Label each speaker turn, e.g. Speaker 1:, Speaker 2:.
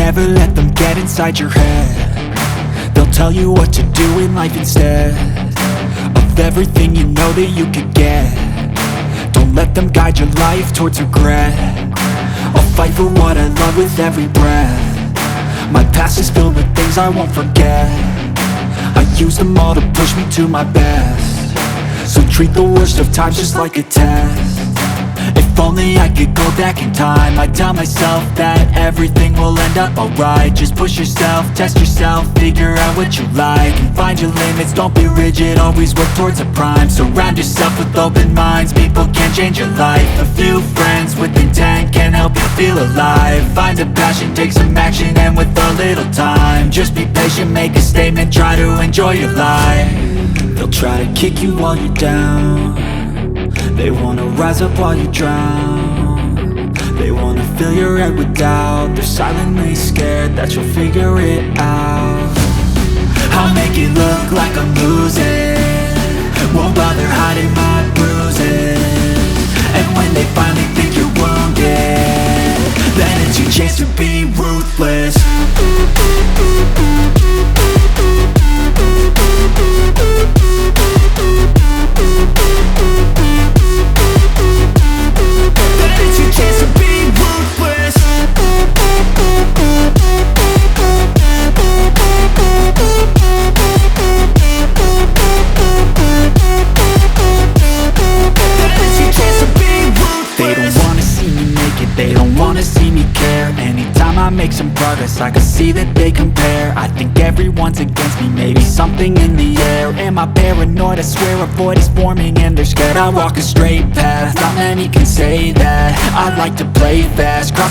Speaker 1: never let them get inside your head. They'll tell you what to do in life instead of everything you know that you could get. Don't let them guide your life towards regret. I'll fight for what I love with every breath. My past is filled with things I won't forget. I use them all to push me to my best. So treat the worst of times just like a test. If only I could go back in time, I'd tell myself that everything will end up alright. Just push yourself, test yourself, figure out what you like, and find your limits, don't be rigid, always work towards a prime. Surround yourself with open minds, people can change your life. A few friends with intent can help you feel alive. Find a passion, take some action, and with a little time, just be patient, make a statement, try to enjoy your life. They'll try to kick you while you're down. They wanna rise up while you drown. They wanna fill your head with doubt. They're silently scared that you'll figure it out. I'll make it look like I'm losing, won't bother hiding my bruises. And when they finally think you're wounded, then it's your chance to be ruthless. I can see that they compare. I think everyone's against me, maybe something in the air. Am I paranoid? I swear a void is forming and they're scared. I walk a straight path, not many can say that. I like to play fast, cross